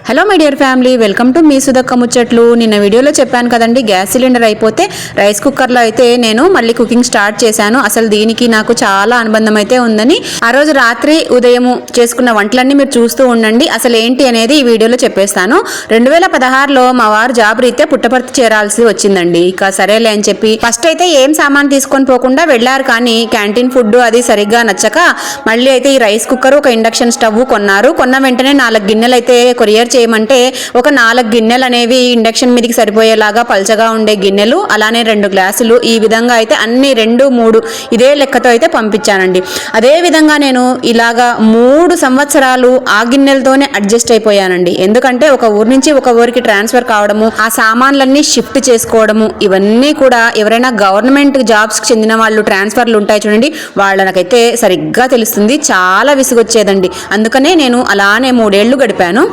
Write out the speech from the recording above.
Hello my dear family, welcome to మీ సుధక్క ముచ్చట్లు. నిన్న వీడియోలో చెప్పాను కదండి, గ్యాస్ సిలిండర్ అయిపోతే రైస్ కుక్కర్లో అయితే నేను మళ్ళీ కుకింగ్ స్టార్ట్ చేశాను. అసలు దీనికి నాకు చాలా అనుబంధం అయితే ఉందని ఆ రోజు రాత్రి ఉదయం చేసుకున్న వంటలన్నీ మీరు చూస్తూ ఉండండి. అసలు ఏంటి అనేది ఈ వీడియోలో చెప్పేస్తాను. 2016లో మా వారు జాబ్ రీత్యా పుట్టపర్తి చేరాల్సి వచ్చిందండి. ఇక సరేలే అని చెప్పి ఫస్ట్ అయితే ఏం సామాన్ తీసుకొని పోకుండా వెళ్ళారు. కానీ క్యాంటీన్ ఫుడ్ అది సరిగ్గా నచ్చక మళ్ళీ అయితే ఈ రైస్ కుక్కర్, ఒక ఇండక్షన్ స్టవ్ కొన్నారు. కొన్న వెంటనే 4 గిన్నెలు అయితే కొరియర్ చేయమంటే ఒక 4 గిన్నెలు అనేవి ఇండక్షన్ మీదకి సరిపోయేలాగా పల్చగా ఉండే గిన్నెలు, అలానే 2 గ్లాసులు, ఈ విధంగా అయితే అన్ని 2, 3 ఇదే లెక్కతో అయితే పంపించానండి. అదే విధంగా నేను ఇలాగా 3 సంవత్సరాలు ఆ గిన్నెలతోనే అడ్జస్ట్ అయిపోయానండి. ఎందుకంటే ఒక ఊరు నుంచి ఒక ఊరికి ట్రాన్స్ఫర్ కావడము, ఆ సామాన్లన్నీ షిఫ్ట్ చేసుకోవడము, ఇవన్నీ కూడా ఎవరైనా గవర్నమెంట్ జాబ్స్కి చెందిన వాళ్ళు ట్రాన్స్ఫర్లు ఉంటాయి చూడండి, వాళ్ళకైతే సరిగ్గా తెలుస్తుంది. చాలా విసుగొచ్చేదండి. అందుకనే నేను అలానే 3 ఏళ్ళు గడిపాను.